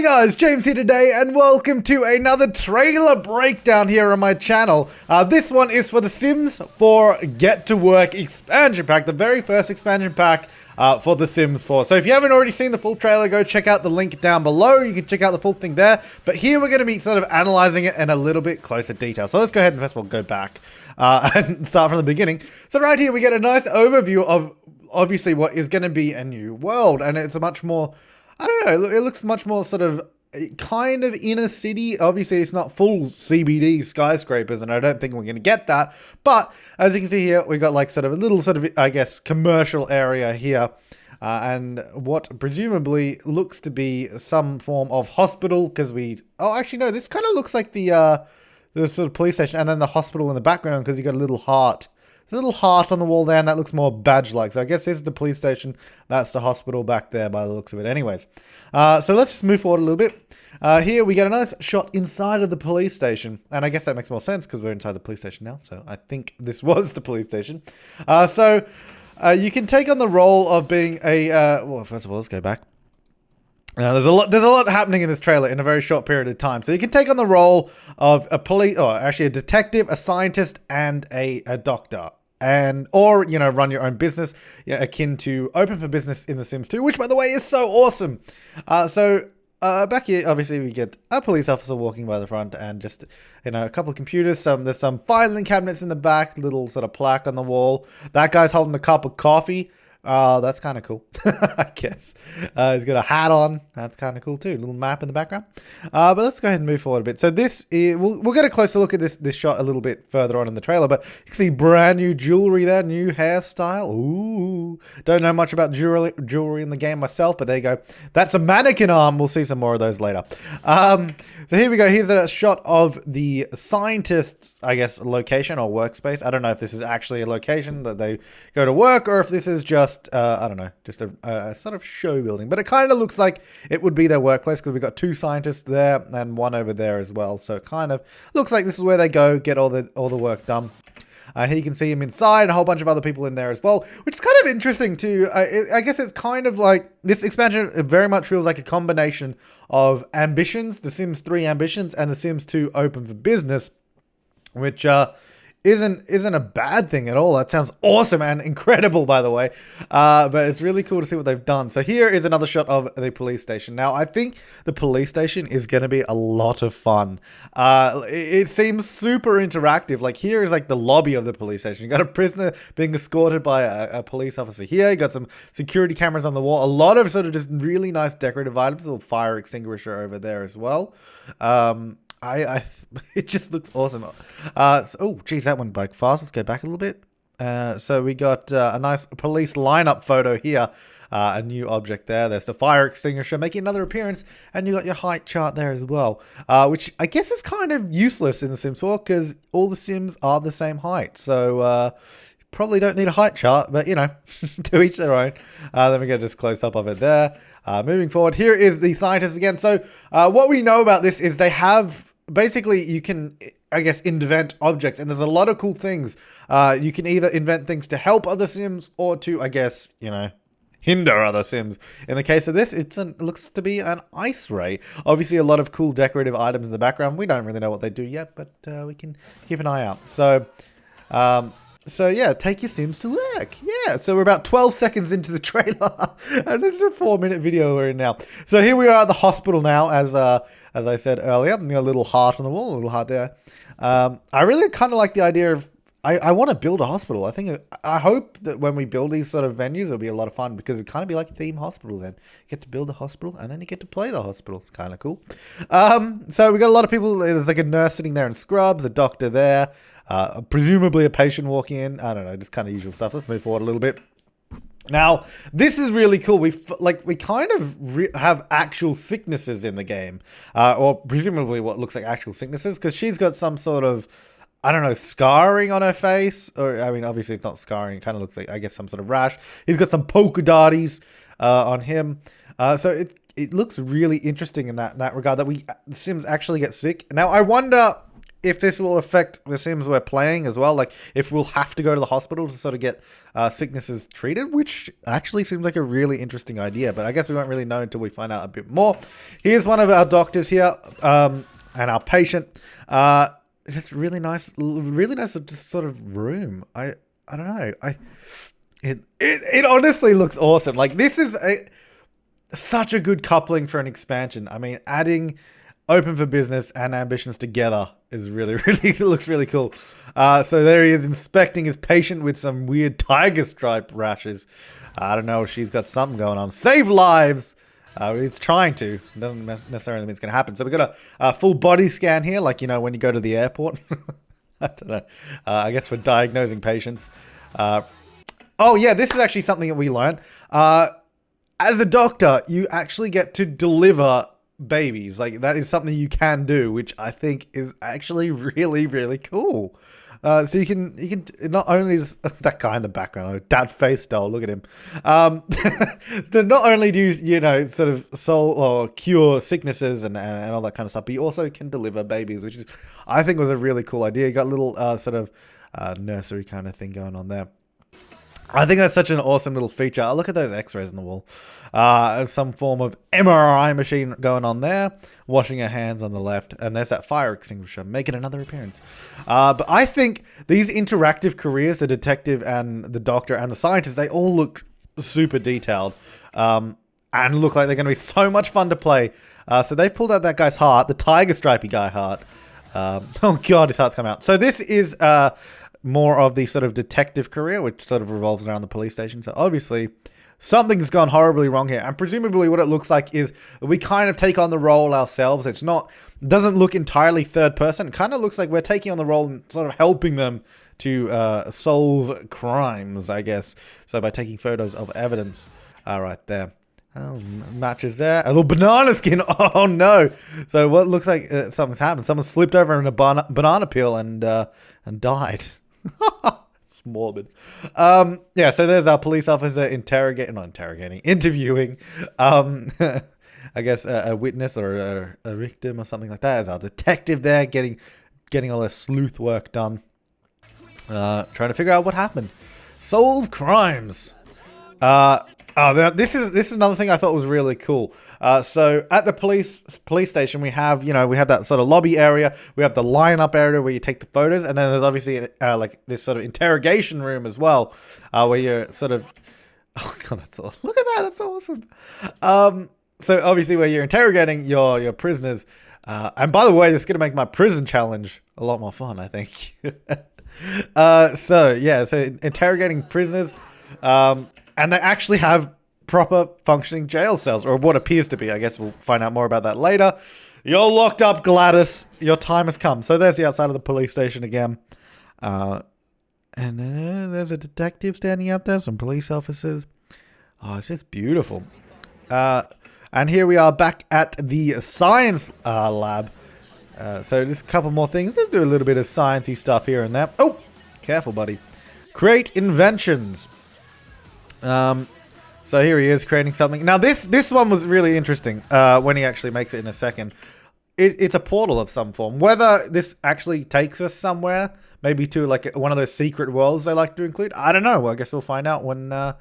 Hey guys, James here today and welcome to another trailer breakdown here on my channel. This one is for The Sims 4 Get to Work expansion pack, the very first expansion pack for The Sims 4. So if you haven't already seen the full trailer, go check out the link down below. You can check out the full thing there. But here we're going to be sort of analyzing it in a little bit closer detail. So let's go ahead and first of all go back and start from the beginning. So right here we get a nice overview of obviously what is going to be a new world, and it's a much more, I don't know, it looks much more sort of kind of inner city. Obviously it's not full CBD skyscrapers, and I don't think we're going to get that, but as you can see here, we got like sort of a little sort of, I guess, commercial area here, and what presumably looks to be some form of hospital, because oh actually no, this kind of looks like the sort of police station, and then the hospital in the background, because you got a little heart. There's a little heart on the wall there, and that looks more badge-like. So I guess this is the police station. That's the hospital back there by the looks of it. Anyways, so let's just move forward a little bit. Here we get a nice shot inside of the police station. And I guess that makes more sense because we're inside the police station now. So I think this was the police station. You can take on the role of being a... well, first of all, let's go back. There's a lot happening in this trailer in a very short period of time. So you can take on the role of a a detective, a scientist, and a doctor. Or, you know, run your own business, akin to Open for Business in The Sims 2, which, by the way, is so awesome. Back here, obviously, we get a police officer walking by the front and just, you know, a couple of computers. There's some filing cabinets in the back, little sort of plaque on the wall. That guy's holding a cup of coffee. That's kind of cool, I guess. He's got a hat on. That's kind of cool too. Little map in the background. But let's go ahead and move forward a bit. So this is, we'll get a closer look at this shot a little bit further on in the trailer. But you can see brand new jewelry there, new hairstyle. Ooh, don't know much about jewelry in the game myself, but there you go. That's a mannequin arm. We'll see some more of those later. So here we go. Here's a shot of the scientist's, I guess, location or workspace. I don't know if this is actually a location that they go to work, or if this is just I don't know, just a sort of show building, but it kind of looks like it would be their workplace because we've got two scientists there and one over there as well. So it kind of looks like this is where they go get all the work done. And here you can see him inside, and a whole bunch of other people in there as well, which is kind of interesting too. I guess it's kind of like this expansion. It very much feels like a combination of Ambitions, The Sims 3 Ambitions, and The Sims 2 Open for Business, which isn't a bad thing at all. That sounds awesome and incredible, by the way. But it's really cool to see what they've done. So here is another shot of the police station. Now, I think the police station is going to be a lot of fun. It seems super interactive. Like here is like the lobby of the police station. You got a prisoner being escorted by a police officer here. You got some security cameras on the wall. A lot of sort of just really nice decorative items. A little fire extinguisher over there as well. It just looks awesome. Oh, geez, that went back fast. Let's go back a little bit. So we got a nice police lineup photo here. A new object there. There's the fire extinguisher making another appearance, and you got your height chart there as well, which I guess is kind of useless in The Sims 4 because all the Sims are the same height. So probably don't need a height chart, but you know, to each their own. Then we get this close up of it there. Moving forward, here is the scientist again. So what we know about this is they have, basically you can, I guess, invent objects, and there's a lot of cool things. You can either invent things to help other Sims or to, I guess, you know, hinder other Sims. In the case of this, it looks to be an ice ray. Obviously a lot of cool decorative items in the background. We don't really know what they do yet, but we can keep an eye out. So yeah, take your Sims to work. Yeah, so we're about 12 seconds into the trailer, and this is a 4-minute video we're in now. So here we are at the hospital now, as I said earlier. You know, a little heart on the wall, a little heart there. I really kind of like the idea of, I want to build a hospital. I hope that when we build these sort of venues, it'll be a lot of fun, because it'd kind of be like a theme hospital then. You get to build a hospital, and then you get to play the hospital. It's kind of cool. So we got a lot of people. There's like a nurse sitting there in scrubs, a doctor there. Presumably a patient walking in. I don't know, just kind of usual stuff. Let's move forward a little bit. Now, this is really cool. We kind of have actual sicknesses in the game, or presumably what looks like actual sicknesses, because she's got some sort of, I don't know, scarring on her face, or I mean, obviously it's not scarring. It kind of looks like, I guess, some sort of rash. He's got some polka dotties on him. So it looks really interesting in that regard, that the Sims actually get sick. Now, I wonder if this will affect the Sims we're playing as well. Like, if we'll have to go to the hospital to sort of get sicknesses treated, which actually seems like a really interesting idea. But I guess we won't really know until we find out a bit more. Here's one of our doctors here, and our patient. Just really nice sort of room. I don't know. It honestly looks awesome. Like, this is such a good coupling for an expansion. I mean, adding open for business and ambitions together is really, it looks really cool. So there he is inspecting his patient with some weird tiger stripe rashes. I don't know, she's got something going on. Save lives! It's trying to. It doesn't necessarily mean it's going to happen. So we've got a full body scan here, like, you know, when you go to the airport. I don't know. I guess for diagnosing patients. Oh yeah, this is actually something that we learned. As a doctor, you actually get to deliver babies. Like, that is something you can do, which I think is actually really, really cool. So you can not only just that kind of background, that face doll, look at him. So not only do you know, sort of solve or cure sicknesses and all that kind of stuff, but you also can deliver babies, which is, I think, was a really cool idea. You got a little sort of nursery kind of thing going on there. I think that's such an awesome little feature. Oh, look at those x-rays on the wall. Some form of MRI machine going on there. Washing her hands on the left. And there's that fire extinguisher making another appearance. But I think these interactive careers, the detective and the doctor and the scientist, they all look super detailed. And look like they're going to be so much fun to play. So they've pulled out that guy's heart, the tiger stripey guy heart. Oh god, his heart's come out. So this is more of the sort of detective career, which sort of revolves around the police station. So obviously something's gone horribly wrong here, and presumably what it looks like is we kind of take on the role ourselves. It doesn't look entirely third person. It kind of looks like we're taking on the role and sort of helping them to solve crimes, I guess. So by taking photos of evidence right there. Oh, matches there. A little banana skin. Oh no! So what looks like something's happened. Someone slipped over in a banana peel and died. It's morbid. Yeah, so there's our police officer interviewing, I guess a witness or a victim or something like that. There's our detective there getting all their sleuth work done, trying to figure out what happened, solve crimes. This is another thing I thought was really cool. So at the police station, we have that sort of lobby area. We have the line-up area where you take the photos, and then there's obviously like this sort of interrogation room as well, where you're sort of, oh god, look at that, that's awesome. So obviously where you're interrogating your prisoners, and by the way, this is gonna make my prison challenge a lot more fun, I think. So interrogating prisoners. And they actually have proper functioning jail cells, or what appears to be. I guess we'll find out more about that later. You're locked up, Gladys. Your time has come. So there's the outside of the police station again. And there's a detective standing out there, some police officers. Oh, it's just beautiful. And here we are back at the science lab. So just a couple more things. Let's do a little bit of sciencey stuff here and there. Oh, careful, buddy. Create inventions. So here he is creating something. Now this one was really interesting when he actually makes it in a second. It's a portal of some form. Whether this actually takes us somewhere, maybe to like one of those secret worlds they like to include, I don't know. Well, I guess we'll find out when the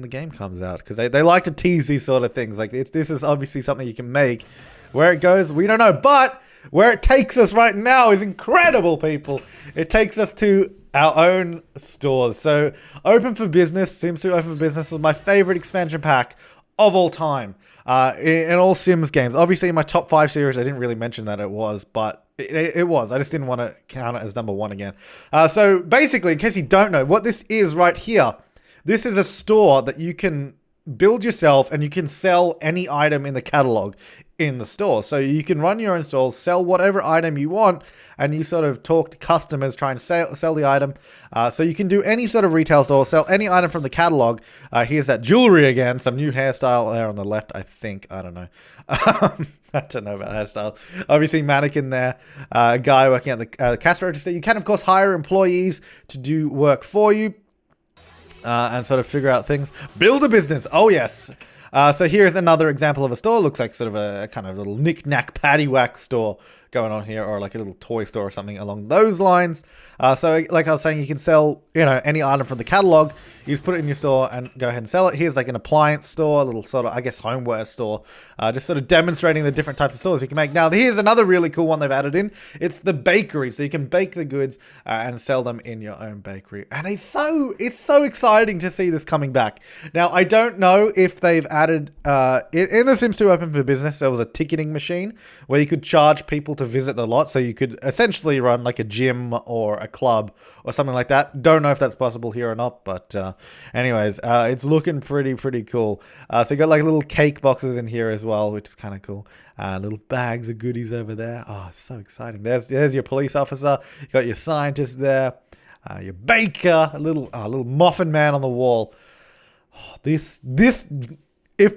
game comes out, because they like to tease these sort of things. Like this is obviously something you can make. Where it goes, we don't know. But where it takes us right now is incredible, people. It takes us to our own stores. So Open for Business, Sims 2 Open for Business was my favorite expansion pack of all time in all Sims games. Obviously in my top 5 series, I didn't really mention that it was, but it was. I just didn't want to count it as number 1 again. So basically, in case you don't know, what this is right here, this is a store that you can build yourself, and you can sell any item in the catalog in the store. So you can run your own store, sell whatever item you want, and you sort of talk to customers trying to sell the item. So you can do any sort of retail store, sell any item from the catalog. Here's that jewelry again, some new hairstyle there on the left, I think. I don't know. I don't know about hairstyle. Obviously, mannequin there. A guy working at the cash register. You can, of course, hire employees to do work for you. And sort of figure out things. Build a business. Oh, yes. So here's another example of a store. Looks like sort of a kind of little knick-knack paddywhack store going on here, or like a little toy store or something along those lines. So like I was saying, you can sell, you know, any item from the catalog. You just put it in your store and go ahead and sell it. Here's like an appliance store, a little sort of, I guess, homeware store, just sort of demonstrating the different types of stores you can make. Now, here's another really cool one they've added in. It's the bakery, so you can bake the goods and sell them in your own bakery. And it's so exciting to see this coming back. Now, I don't know if they've added in The Sims 2 Open for Business, there was a ticketing machine where you could charge people to visit the lot, so you could essentially run like a gym or a club or something like that. Don't know if that's possible here or not, but anyways, it's looking pretty cool. So you got like little cake boxes in here as well, which is kind of cool. Little bags of goodies over there. Oh, so exciting. There's your police officer. You got your scientist there, your baker, a little muffin man on the wall. Oh, if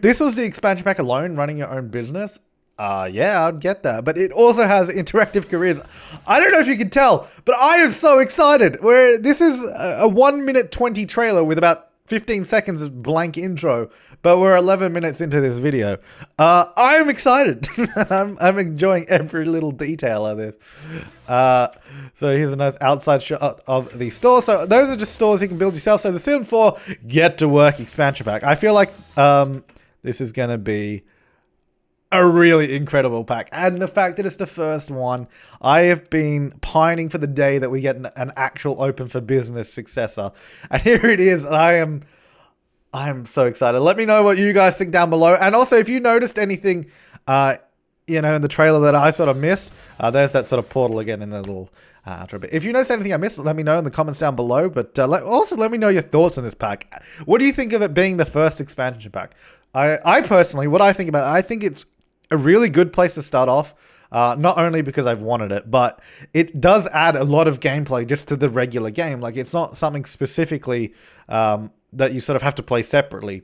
this was the expansion pack alone, running your own business, yeah, I'd get that. But it also has interactive careers. I don't know if you can tell, but I am so excited. This is a 1 minute 20 trailer with about 15 seconds of blank intro, but we're 11 minutes into this video. I'm excited. I'm enjoying every little detail of this. So here's a nice outside shot of the store. So those are just stores you can build yourself. So the Sims 4 Get to Work expansion pack. I feel like this is going to be a really incredible pack, and the fact that it's the first one, I have been pining for the day that we get an actual Open for Business successor, and here it is. I am so excited. Let me know what you guys think down below, and also if you noticed anything, you know, in the trailer that I sort of missed. There's that sort of portal again in the little outro bit. If you noticed anything I missed, let me know in the comments down below. But also let me know your thoughts on this pack. What do you think of it being the first expansion pack? I personally, what I think about it, I think it's a really good place to start off, not only because I've wanted it, but it does add a lot of gameplay just to the regular game. Like, it's not something specifically that you sort of have to play separately.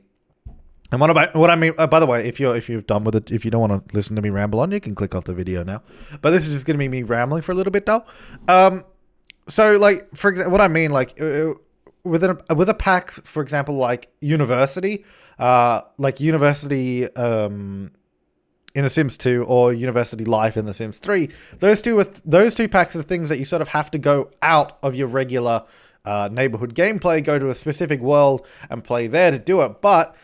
And what I mean, by the way, if you're done with it, if you don't want to listen to me ramble on, you can click off the video now. But this is just going to be me rambling for a little bit now. So, like, for example, what I mean, like, with a pack, for example, like University, in The Sims 2 or University Life in The Sims 3. Those two packs are things that you sort of have to go out of your regular neighborhood gameplay, go to a specific world and play there to do it. But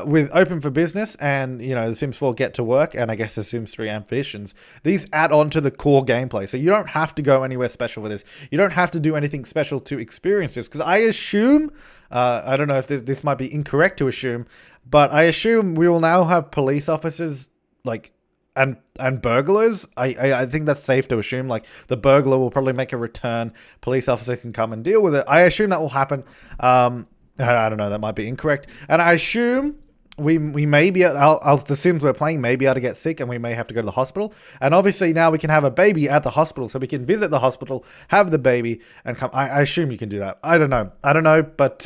with Open for Business and, you know, The Sims 4 Get to Work, and I guess The Sims 3 Ambitions, these add on to the core gameplay. So you don't have to go anywhere special with this. You don't have to do anything special to experience this. Because I assume, I don't know if this might be incorrect to assume, but I assume we will now have police officers, like, and burglars. I think that's safe to assume. Like, the burglar will probably make a return. Police officer can come and deal with it. I assume that will happen. I don't know. That might be incorrect. And I assume we may be the Sims we're playing may be able to get sick, and we may have to go to the hospital. And obviously now we can have a baby at the hospital, so we can visit the hospital, have the baby, and come. I assume you can do that. I don't know. But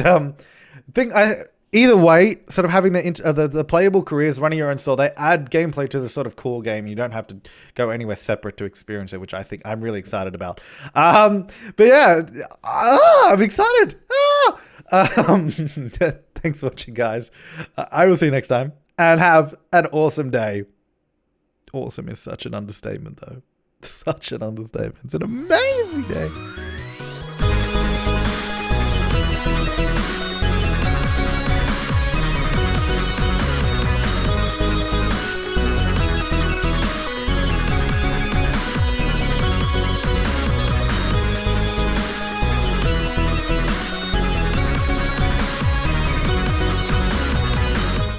either way, sort of having the playable careers, running your own store, they add gameplay to the sort of core game. You don't have to go anywhere separate to experience it, which I think I'm really excited about. But yeah, I'm excited. Thanks for watching, guys. I will see you next time, and have an awesome day. Awesome is such an understatement, though. Such an understatement. It's an amazing day.